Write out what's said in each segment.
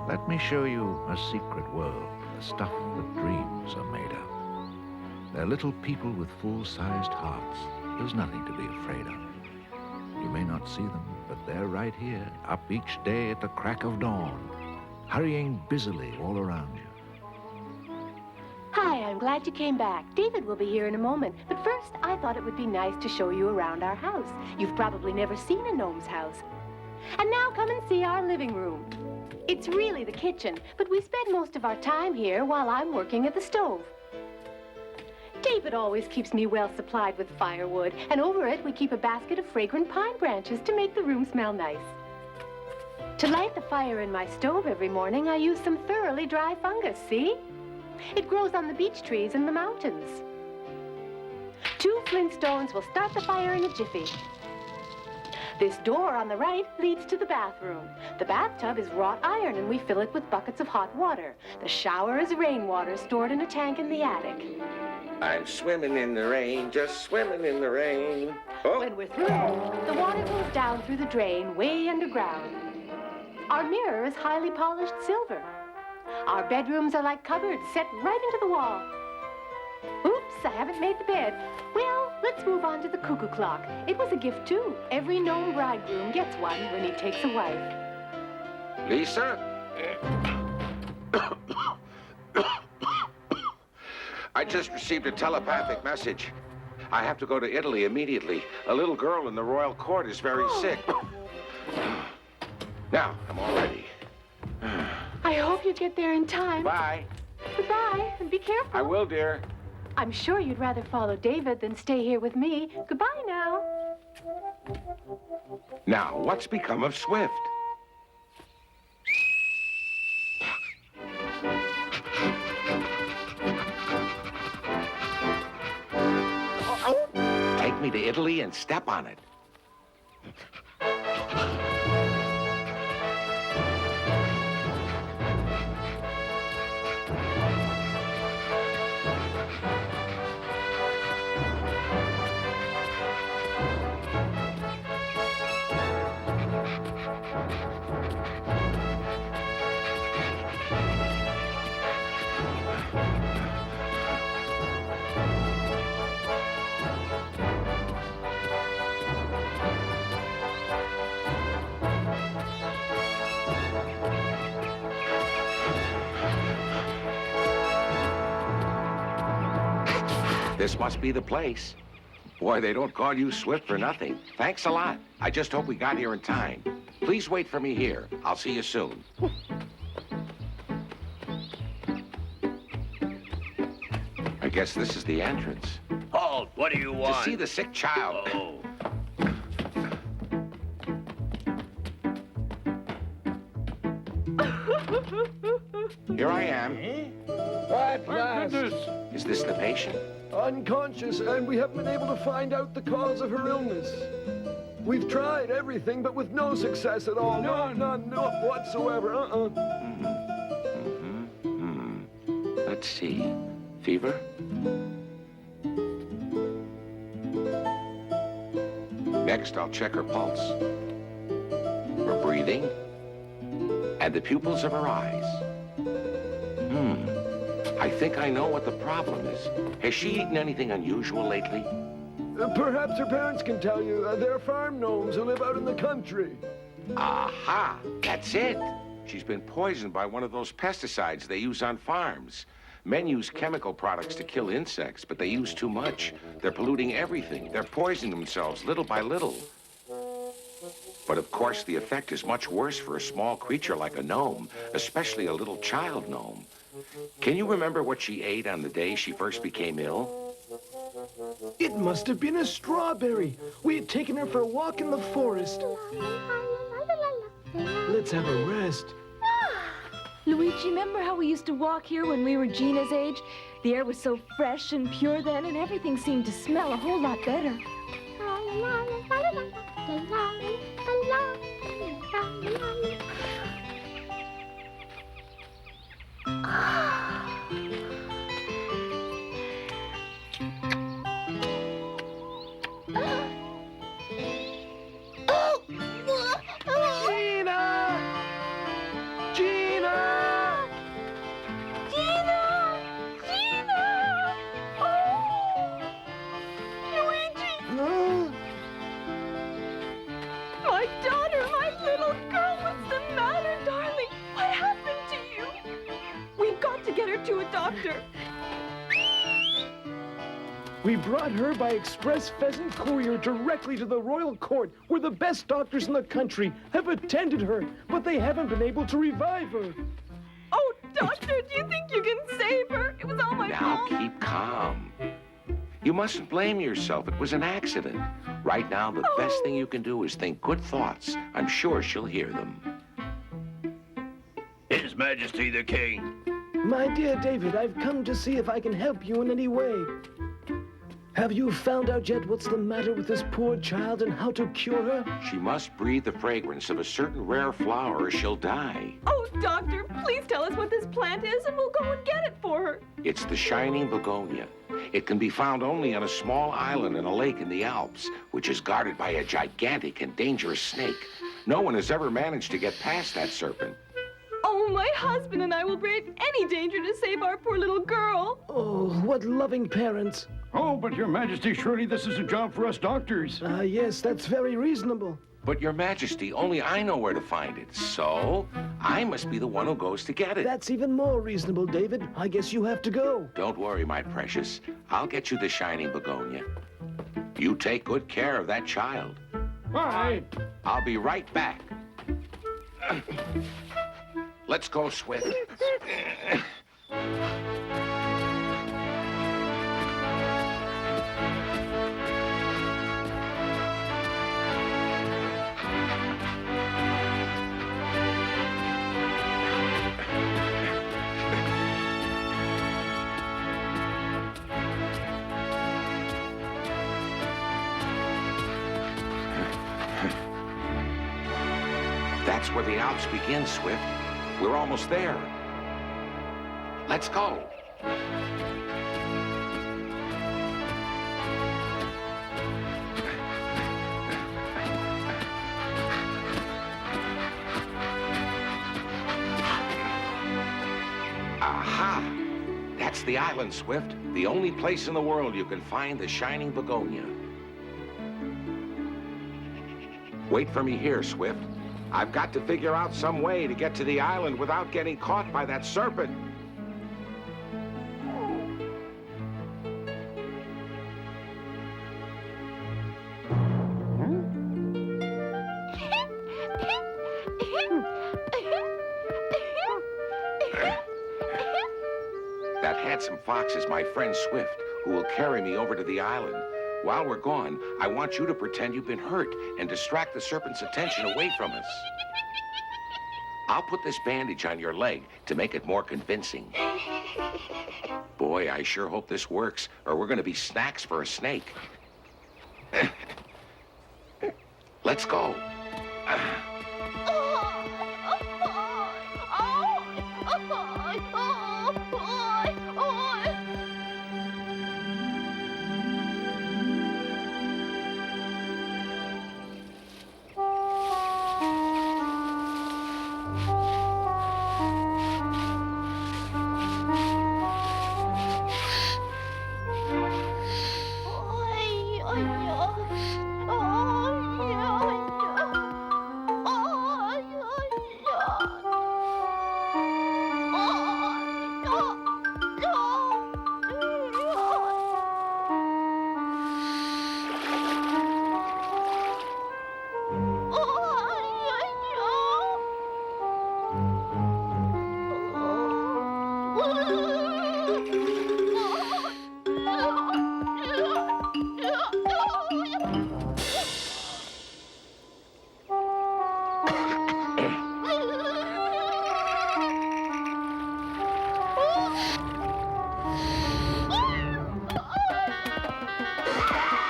Let me show you a secret world, the stuff that dreams are made of. They're little people with full-sized hearts. There's nothing to be afraid of. You may not see them, but they're right here, up each day at the crack of dawn, hurrying busily all around you. Hi, I'm glad you came back. David will be here in a moment. But first, I thought it would be nice to show you around our house. You've probably never seen a gnome's house. And now come and see our living room. It's really the kitchen, but we spend most of our time here while I'm working at the stove. David always keeps me well supplied with firewood, and over it we keep a basket of fragrant pine branches to make the room smell nice. To light the fire in my stove every morning, I use some thoroughly dry fungus, see? It grows on the beech trees in the mountains. 2 flint stones will start the fire in a jiffy. This door on the right leads to the bathroom. The bathtub is wrought iron and we fill it with buckets of hot water. The shower is rainwater stored in a tank in the attic. I'm swimming in the rain, just swimming in the rain. Oh. When we're through, the water goes down through the drain way underground. Our mirror is highly polished silver. Our bedrooms are like cupboards set right into the wall. Oops, I haven't made the bed. Well, let's move on to the cuckoo clock. It was a gift, too. Every gnome bridegroom gets one when he takes a wife. Lisa? I just received a telepathic message. I have to go to Italy immediately. A little girl in the royal court is very sick. Now, I'm all ready. I hope you get there in time. Bye. Goodbye, and be careful. I will, dear. I'm sure you'd rather follow David than stay here with me. Goodbye now. Now, what's become of Swift? Take me to Italy and step on it. This must be the place. Boy, they don't call you Swift for nothing. Thanks a lot. I just hope we got here in time. Please wait for me here. I'll see you soon. I guess this is the entrance. Halt! What do you want? To see the sick child. Oh. Here I am. At last. Is this the patient? Unconscious, and we haven't been able to find out the cause of her illness. We've tried everything, but with no success at all. None whatsoever. Let's see. Fever? Next, I'll check her pulse, her breathing, and the pupils of her eyes. I think I know what the problem is. Has she eaten anything unusual lately? Perhaps her parents can tell you. They're farm gnomes who live out in the country. Aha! That's it! She's been poisoned by one of those pesticides they use on farms. Men use chemical products to kill insects, but they use too much. They're polluting everything. They're poisoning themselves little by little. But of course, the effect is much worse for a small creature like a gnome, especially a little child gnome. Can you remember what she ate on the day she first became ill? It must have been a strawberry. We had taken her for a walk in the forest. Let's have a rest. Luigi, remember how we used to walk here when we were Gina's age? The air was so fresh and pure then, and everything seemed to smell a whole lot better. Gina! Gina! doctor. We brought her by express pheasant courier directly to the royal court, where the best doctors in the country have attended her, but they haven't been able to revive her. Oh, doctor, do you think you can save her? It was all my Now fault. keep calm. You mustn't blame yourself. It was an accident. Right now, the best thing you can do is think good thoughts. I'm sure she'll hear them. His Majesty the King. My dear David, I've come to see if I can help you in any way. Have you found out yet what's the matter with this poor child and how to cure her? She must breathe the fragrance of a certain rare flower or she'll die. Oh, doctor, please tell us what this plant is and we'll go and get it for her. It's the shining begonia. It can be found only on a small island in a lake in the Alps, which is guarded by a gigantic and dangerous snake. No one has ever managed to get past that serpent. Oh, my husband and I will brave any danger to save our poor little girl. Oh, what loving parents. Oh, but Your Majesty, surely this is a job for us doctors. Yes, that's very reasonable. But Your Majesty, only I know where to find it. So, I must be the one who goes to get it. That's even more reasonable, David. I guess you have to go. Don't worry, my precious. I'll get you the shining begonia. You take good care of that child. All right. I'll be right back. Let's go, Swift. That's where the Alps begin, Swift. We're almost there. Let's go. Aha! That's the island, Swift. The only place in the world you can find the shining begonia. Wait for me here, Swift. I've got to figure out some way to get to the island without getting caught by that serpent. That handsome fox is my friend Swift, who will carry me over to the island. While we're gone, I want you to pretend you've been hurt and distract the serpent's attention away from us. I'll put this bandage on your leg to make it more convincing. Boy, I sure hope this works, or we're going to be snacks for a snake. Let's go.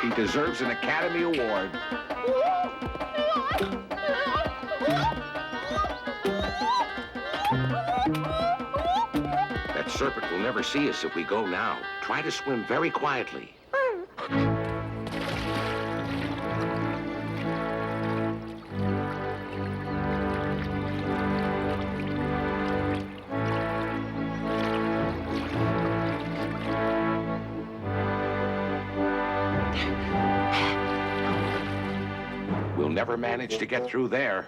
He deserves an Academy Award. That serpent will never see us if we go now. Try to swim very quietly. We'll never manage to get through there.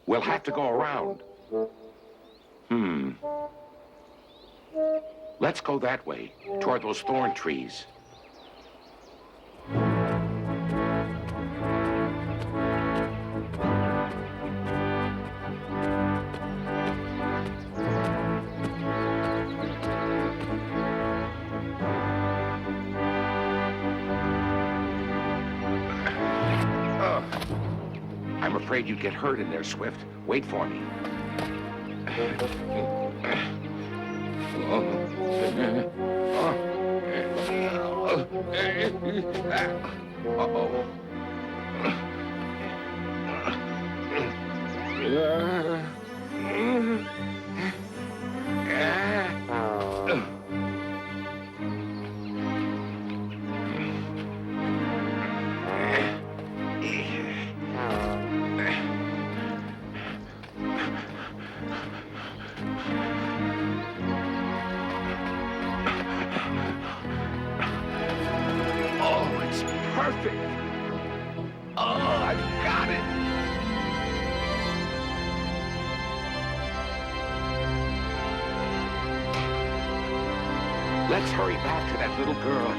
We'll have to go around. Let's go that way, toward those thorn trees. I'm afraid you'd get hurt in there, Swift. Wait for me. Oh, it's perfect. Oh, I've got it. Let's hurry back to that little girl.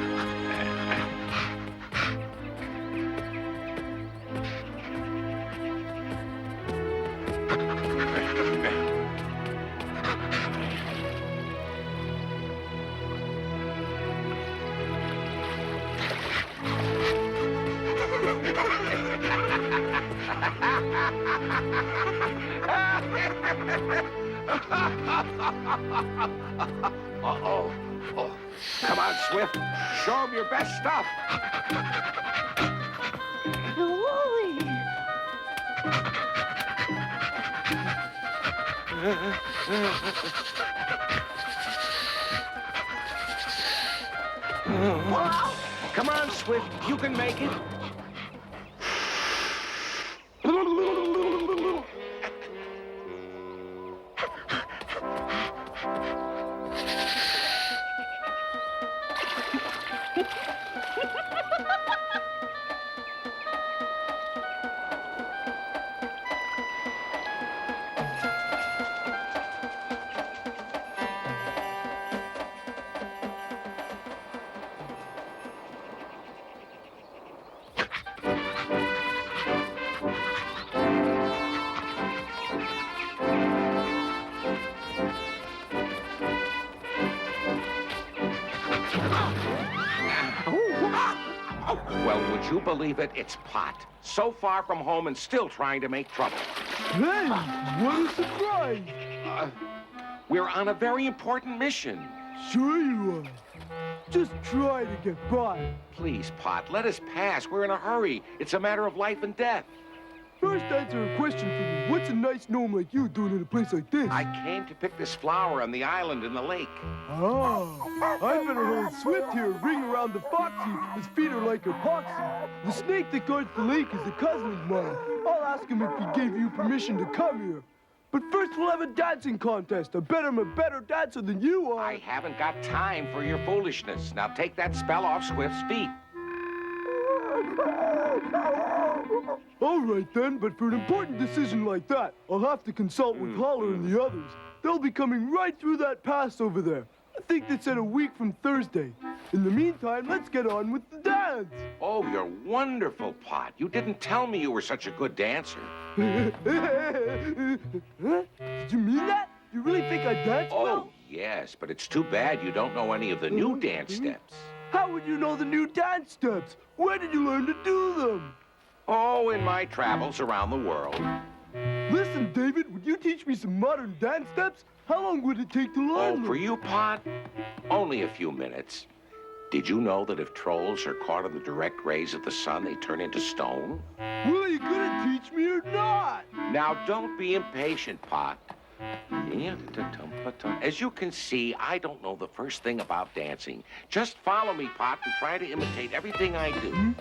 Uh-oh. Oh. Come on, Swift. Show him your best stuff. Wooly! Come on, Swift. You can make it. Well, would you believe it? It's Pot. So far from home and still trying to make trouble. Hey, what a surprise! We're on a very important mission. Sure you are. Just try to get by. Please, Pot, let us pass. We're in a hurry. It's a matter of life and death. First, answer a question for me. What's a nice gnome like you doing in a place like this? I came to pick this flower on the island in the lake. Ah, I better hold Swift here, ring around the foxy. His feet are like epoxy. The snake that guards the lake is a cousin of mine. I'll ask him if he gave you permission to come here. But first, we'll have a dancing contest. I bet I'm a better dancer than you are. I haven't got time for your foolishness. Now take that spell off Swift's feet. All right, then, but for an important decision like that, I'll have to consult with Holler and the others. They'll be coming right through that pass over there. I think they said a week from Thursday. In the meantime, let's get on with the dance. Oh, you're wonderful, Pot. You didn't tell me you were such a good dancer. Huh? Did you mean that? You really think I dance Oh, well? yes, but it's too bad you don't know any of the new dance steps. How would you know the new dance steps? Where did you learn to do them? Oh, in my travels around the world. Listen, David, would you teach me some modern dance steps? How long would it take to learn Oh, them? for you, Pot? Only a few minutes. Did you know that if trolls are caught in the direct rays of the sun, they turn into stone? Well, are you gonna teach me or not? Now, don't be impatient, Pot. As you can see, I don't know the first thing about dancing. Just follow me, Pot, and try to imitate everything I do.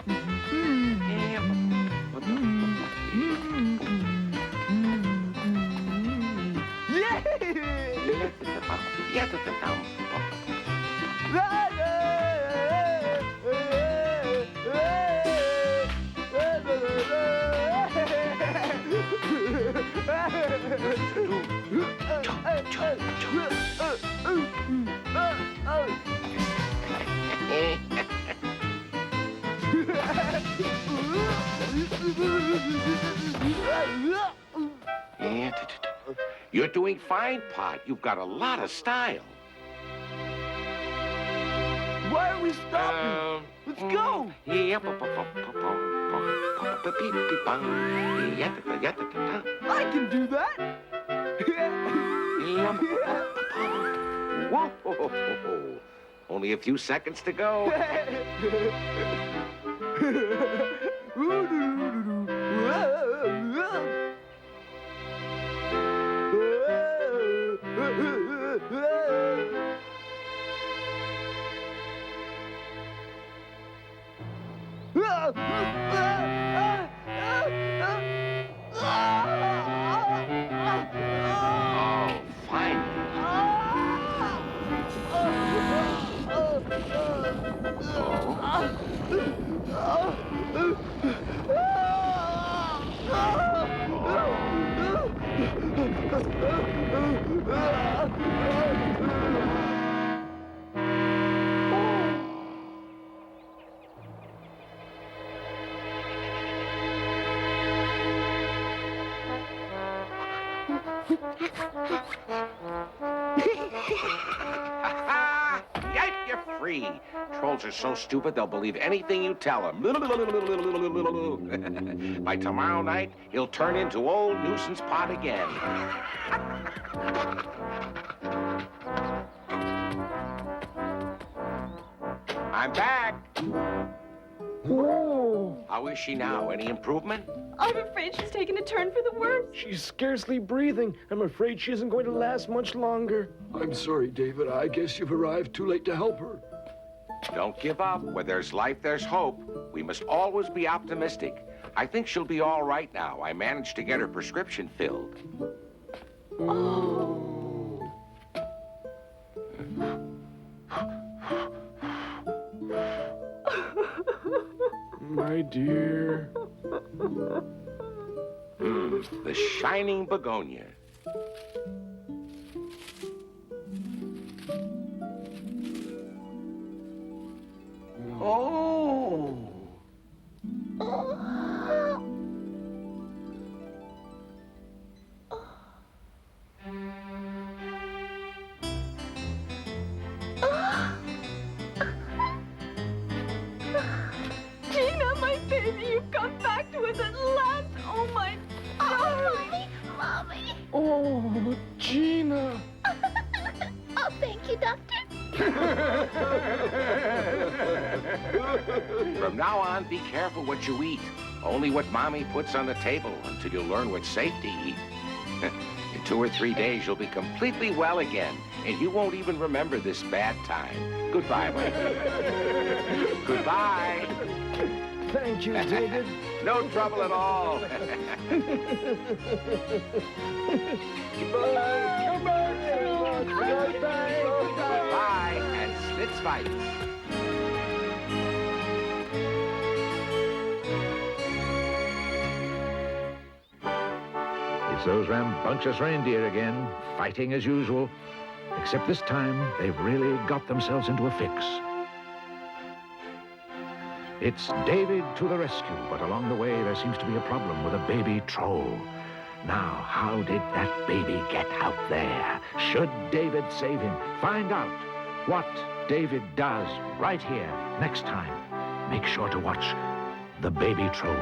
You're doing fine, Pot. You've got a lot of style. Why are we stopping? Let's go! I can do that! Whoa. Only a few seconds to go. Oh, finally. Yike, you're free. Trolls are so stupid they'll believe anything you tell them. By tomorrow night, he'll turn into old nuisance Pot again. I'm back. Whoa! How is she now? Any improvement? I'm afraid she's taken a turn for the worse. She's scarcely breathing. I'm afraid she isn't going to last much longer. I'm sorry, David. I guess you've arrived too late to help her. Don't give up. Where there's life, there's hope. We must always be optimistic. I think she'll be all right now. I managed to get her prescription filled. My dear. The shining begonia. Oh! Gina, my baby, you've come back to us at last. Oh, my darling. Mommy. Oh, Gina. Oh, thank you, Doctor. From now on, be careful what you eat. Only what Mommy puts on the table until you learn what's safe to eat. In 2 or 3 days, you'll be completely well again, and you won't even remember this bad time. Goodbye, my dear. Goodbye. Thank you, David. No trouble at all. Goodbye, and Slits fight. It's those rambunctious reindeer again, fighting as usual. Except this time, they've really got themselves into a fix. It's David to the rescue, but along the way, there seems to be a problem with a baby troll. Now, how did that baby get out there? Should David save him? Find out what David does right here next time. Make sure to watch The Baby Troll.